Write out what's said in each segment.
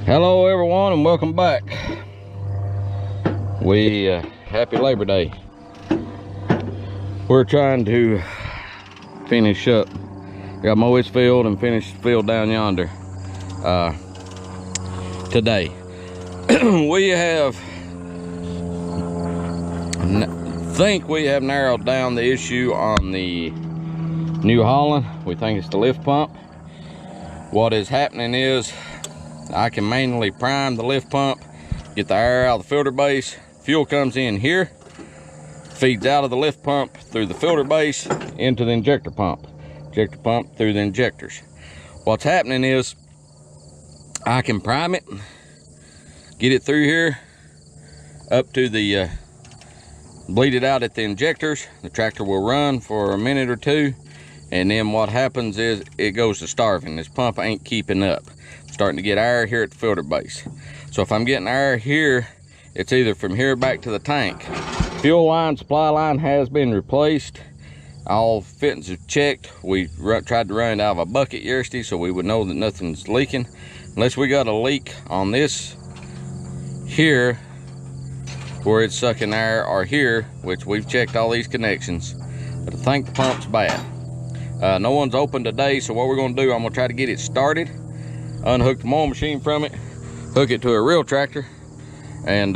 Hello everyone and welcome back. Happy Labor Day. We're trying to finish up. Got mow this field and finish the field down yonder today. We think we have narrowed down the issue on the new Holland. We think it's the lift pump. What is happening is I can manually prime the lift pump, get the air out of the filter base. Fuel comes in here, feeds out of the lift pump through the filter base into the injector pump through the injectors. What's happening is I can prime it, get it through here up to the bleed it out at the injectors. The tractor will run for a minute or two, and then what happens is it goes to starving. This pump ain't keeping up. Starting to get air here at the filter base. So if I'm getting air here, it's either from here back to the tank. Fuel line, supply line has been replaced. All fittings are checked. We tried to run it out of a bucket yesterday so we would know that nothing's leaking. Unless we got a leak on this here where it's sucking air, or here, which we've checked all these connections, but I think the pump's bad. No one's open today, so what we're gonna do, I'm gonna try to get it started, unhook the mowing machine from it, hook it to a real tractor, and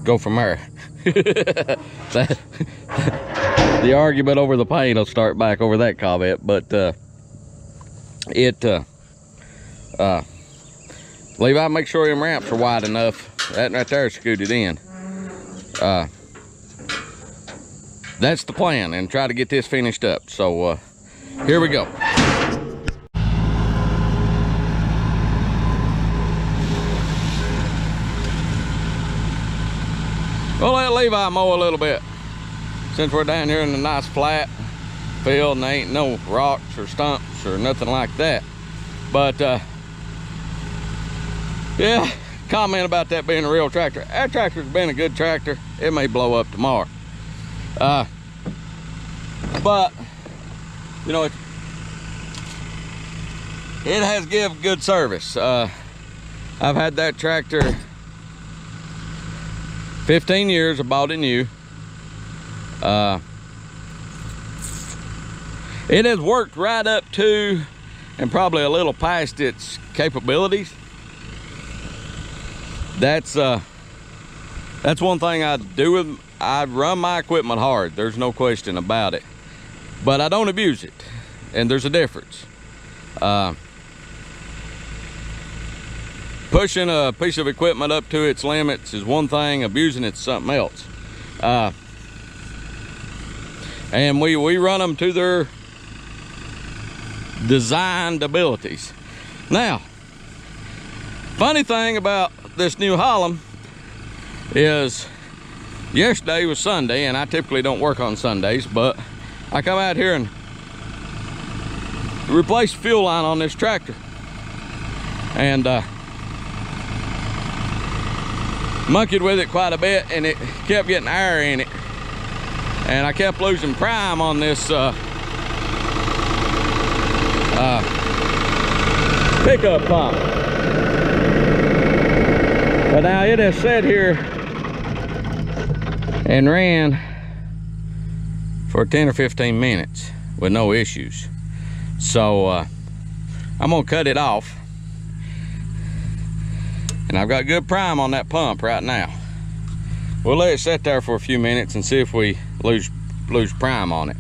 go from there. The argument over the paint will start back over that comment, but Levi, make sure them ramps are wide enough. That right there is scooted in. That's the plan, and try to get this finished up. So here we go. We'll let Levi mow a little bit, since we're down here in a nice flat field and there ain't no rocks or stumps or nothing like that. But yeah, comment about that being a real tractor. That tractor's been a good tractor. It may blow up tomorrow. But you know, it has given good service. I've had that tractor 15 years. I bought it new. It has worked right up to and probably a little past its capabilities. That's one thing I do with. I run my equipment hard, there's no question about it, but I don't abuse it, and there's a difference. Pushing a piece of equipment up to its limits is one thing, abusing it's something else. And we run them to their designed abilities. Now, funny thing about this new Holland is, yesterday was Sunday, and I typically don't work on Sundays, but I come out here and replace the fuel line on this tractor, and monkeyed with it quite a bit, and it kept getting air in it, and I kept losing prime on this pickup pump. But now it has sat here and ran for 10 or 15 minutes with no issues. So I'm gonna cut it off, and I've got good prime on that pump right now. We'll let it sit there for a few minutes and see if we lose prime on it.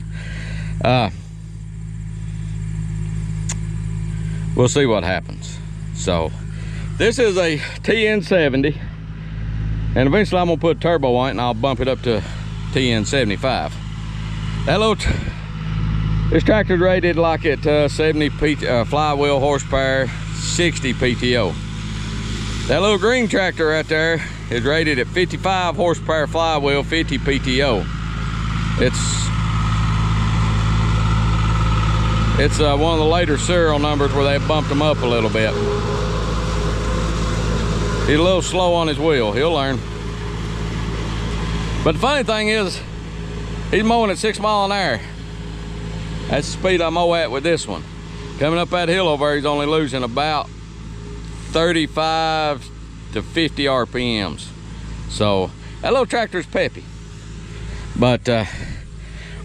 We'll see what happens. So this is a TN70, and eventually I'm gonna put turbo on it and I'll bump it up to TN75. This tractor's rated like at 70 flywheel horsepower, 60 PTO. That little green tractor right there is rated at 55 horsepower flywheel, 50 PTO. It's one of the later serial numbers where they bumped them up a little bit. He's a little slow on his wheel. He'll learn. But the funny thing is, he's mowing at 6 miles an hour. That's the speed I mow at with this one. Coming up that hill over there, he's only losing about 35 to 50 RPMs. So that little tractor's peppy. But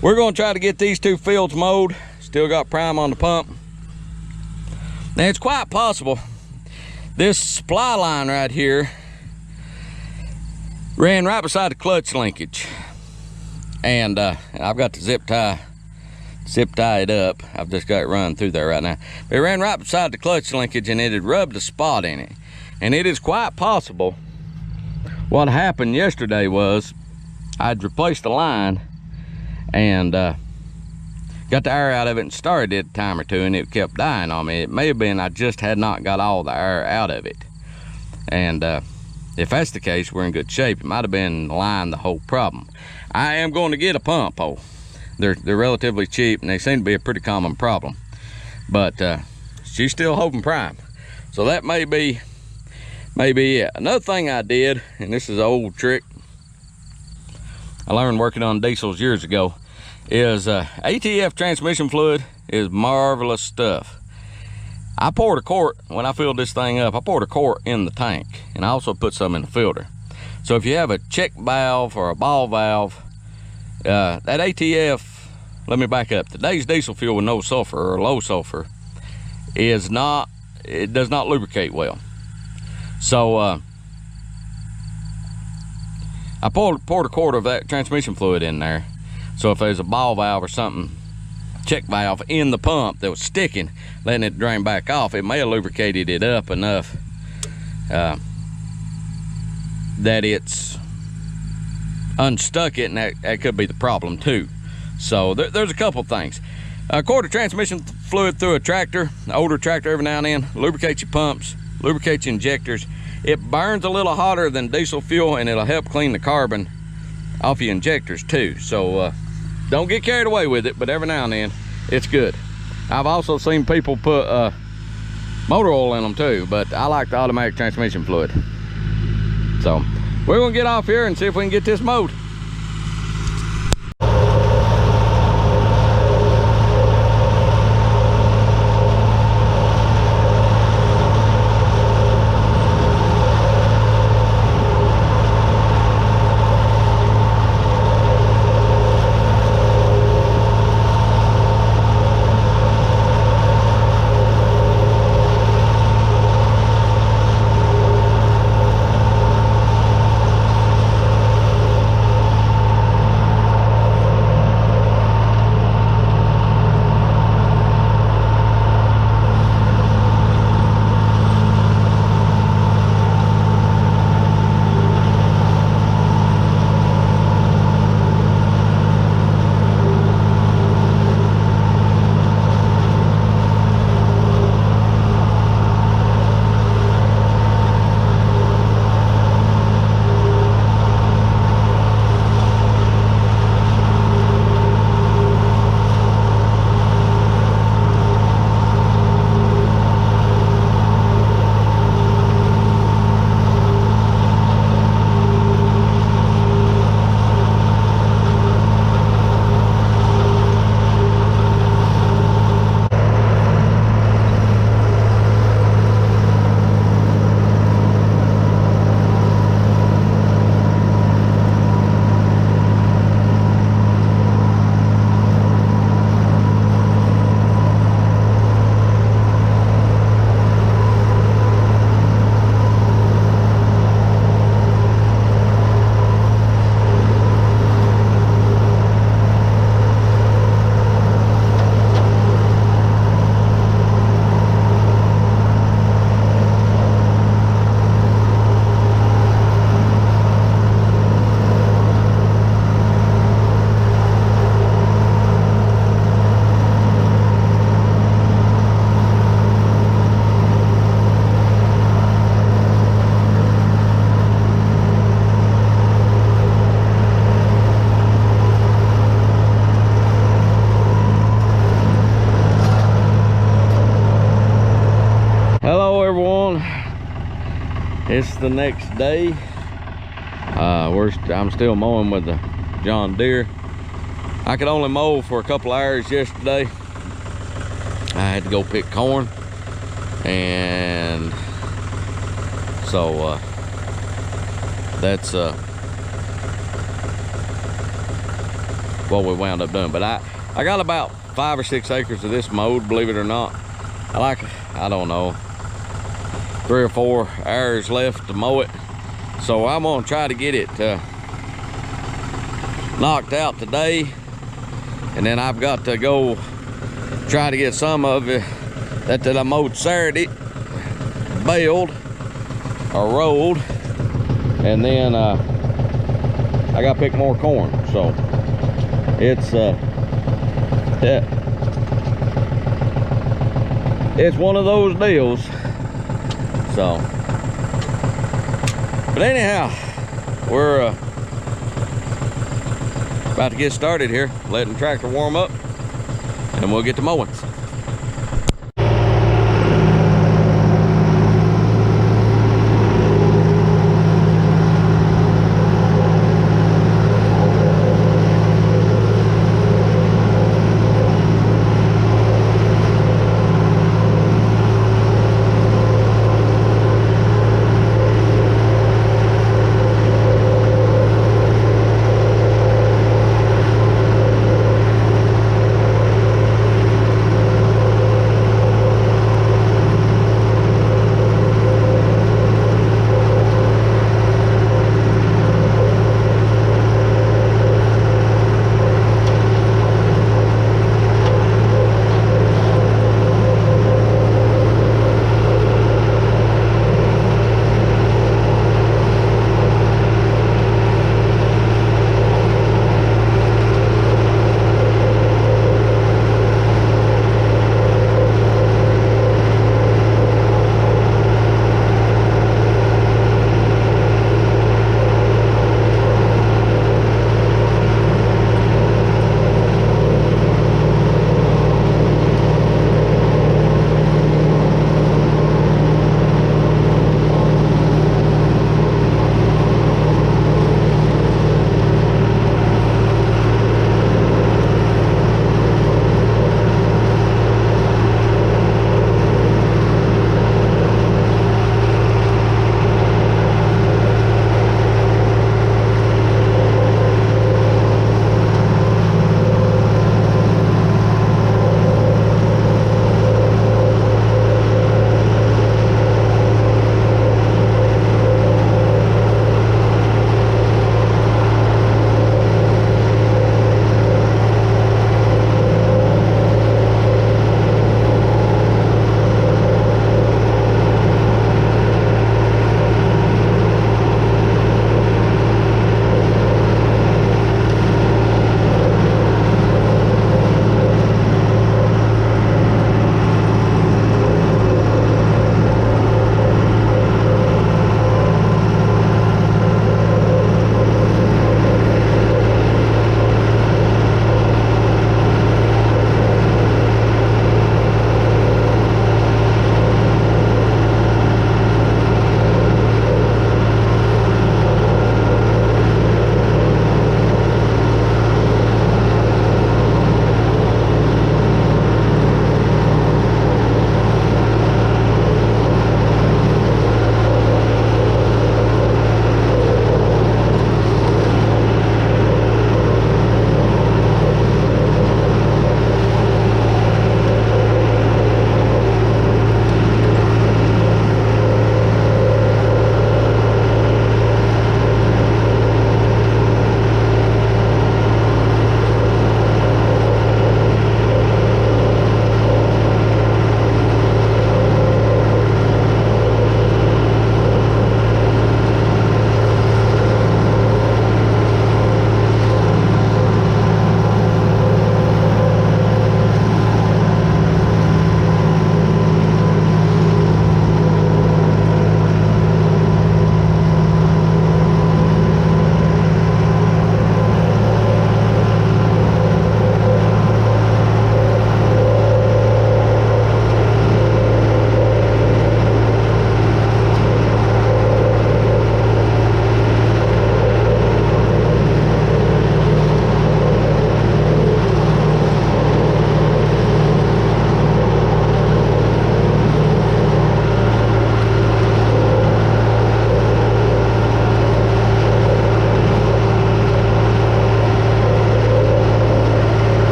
we're gonna try to get these 2 fields mowed. Still got prime on the pump. Now it's quite possible this supply line right here ran right beside the clutch linkage. And I've got the zip tie it up. I've just got it running through there right now. But it ran right beside the clutch linkage and it had rubbed a spot in it. And it is quite possible what happened yesterday was I'd replaced the line and got the air out of it and started it a time or two, and it kept dying on me. It may have been I just had not got all the air out of it. And if that's the case, we're in good shape. It might have been the line the whole problem. I am going to get a pump hole. They're relatively cheap and they seem to be a pretty common problem. But she's still holding prime. So that may be it. Another thing I did, and this is an old trick I learned working on diesels years ago, is ATF transmission fluid is marvelous stuff. I poured a quart, when I filled this thing up, I poured a quart in the tank, and I also put some in the filter. So if you have a check valve or a ball valve, that ATF, let me back up, today's diesel fuel with no sulfur or low sulfur does not lubricate well. So I poured a quart of that transmission fluid in there. So if there's a ball valve or something, check valve in the pump that was sticking, letting it drain back off, it may have lubricated it up enough that it's unstuck it, and that could be the problem too. So there's a couple things. A quart of transmission fluid through a tractor, an older tractor, every now and then, lubricates your pumps, lubricates your injectors. It burns a little hotter than diesel fuel, and it'll help clean the carbon off your injectors too. So don't get carried away with it, but every now and then it's good. I've also seen people put motor oil in them too, but I like the automatic transmission fluid. So we're gonna get off here and see if we can get this mowed. It's the next day. I'm still mowing with the John Deere. I could only mow for a couple hours yesterday. I had to go pick corn, and So that's what we wound up doing. But I got about 5 or 6 acres of this mowed, believe it or not. I don't know, 3 or 4 hours left to mow it. So I'm gonna try to get it knocked out today, and then I've got to go try to get some of it that I mowed Saturday baled or rolled, and then I got to pick more corn. So it's it's one of those deals. So, but anyhow, we're about to get started here, letting the tractor warm up, and we'll get to mowing.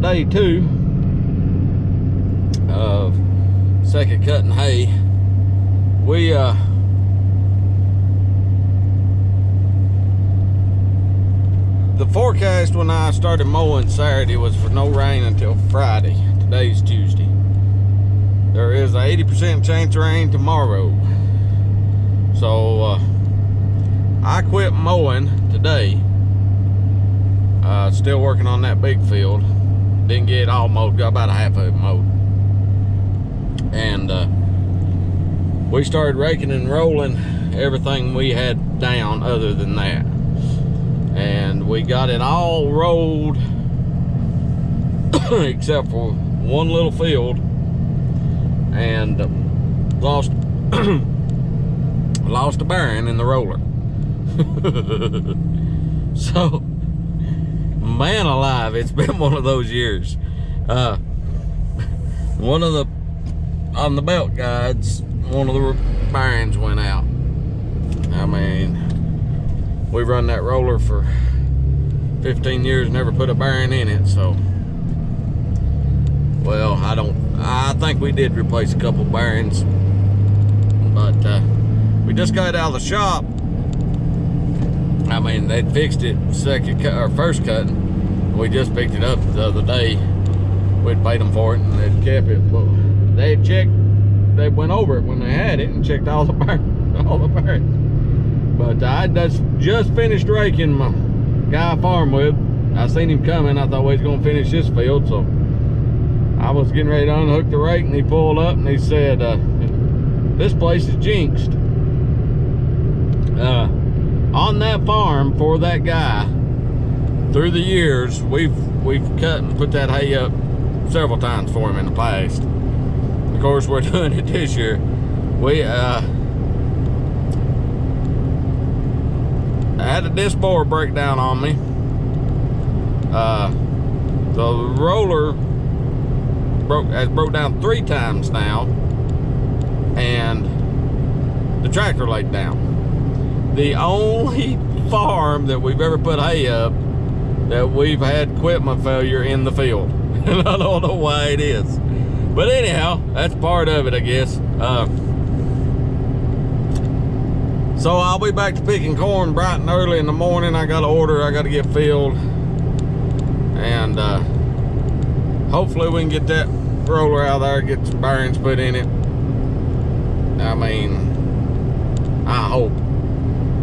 day 2 of second cutting hay. We the forecast when I started mowing Saturday was for no rain until Friday. Today's Tuesday. There is a 80% chance of rain tomorrow. So I quit mowing today. Still working on that big field. Didn't get it all mowed, got about half of it mowed. And we started raking and rolling everything we had down other than that. And we got it all rolled except for one little field, and lost lost a bearing in the roller. So, man alive, it's been one of those years. One of the, on the belt guides, one of the bearings went out. I mean, we run that roller for 15 years, never put a bearing in it, so, well, I think we did replace a couple bearings, but we just got it out of the shop. I mean, they'd fixed it second cut or first cut. We just picked it up the other day. We'd paid them for it and they'd kept it. Well, they checked, they went over it when they had it and checked all the bearings. But I just finished raking my guy I farm with. I seen him coming. I thought we was gonna finish this field, so I was getting ready to unhook the rake, and he pulled up and he said, "This place is jinxed." On that farm for that guy, through the years, we've cut and put that hay up several times for him in the past. Of course, we're doing it this year. We I had a disc borer breakdown on me. The roller has broke down 3 times now, and the tractor laid down. The only farm that we've ever put hay up that we've had equipment failure in the field. And I don't know why it is. But anyhow, that's part of it, I guess. So I'll be back to picking corn bright and early in the morning. I got an order I got to get filled. And hopefully we can get that roller out there, get some bearings put in it. I mean, I hope.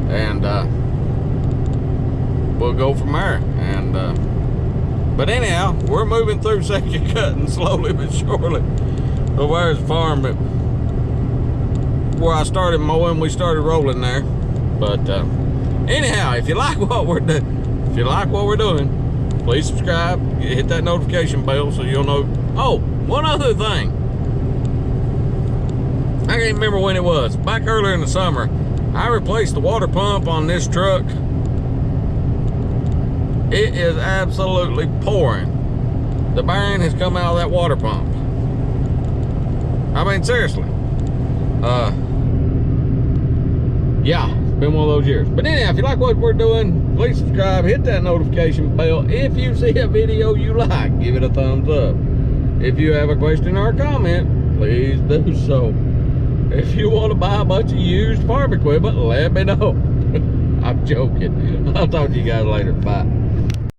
And we'll go from there. And but anyhow, we're moving through second cutting slowly but surely. So where's the farm that where I started mowing, we started rolling there. But anyhow, if you like what we're doing, please subscribe, hit that notification bell so you'll know. Oh, one other thing. I can't remember when it was. Back earlier in the summer, I replaced the water pump on this truck. It is absolutely pouring. The bearing has come out of that water pump. I mean, seriously. Yeah, it's been one of those years. But anyhow, if you like what we're doing, please subscribe, hit that notification bell. If you see a video you like, give it a thumbs up. If you have a question or a comment, please do so. If you want to buy a bunch of used farm equipment, let me know. I'm joking. I'll talk to you guys later. Bye.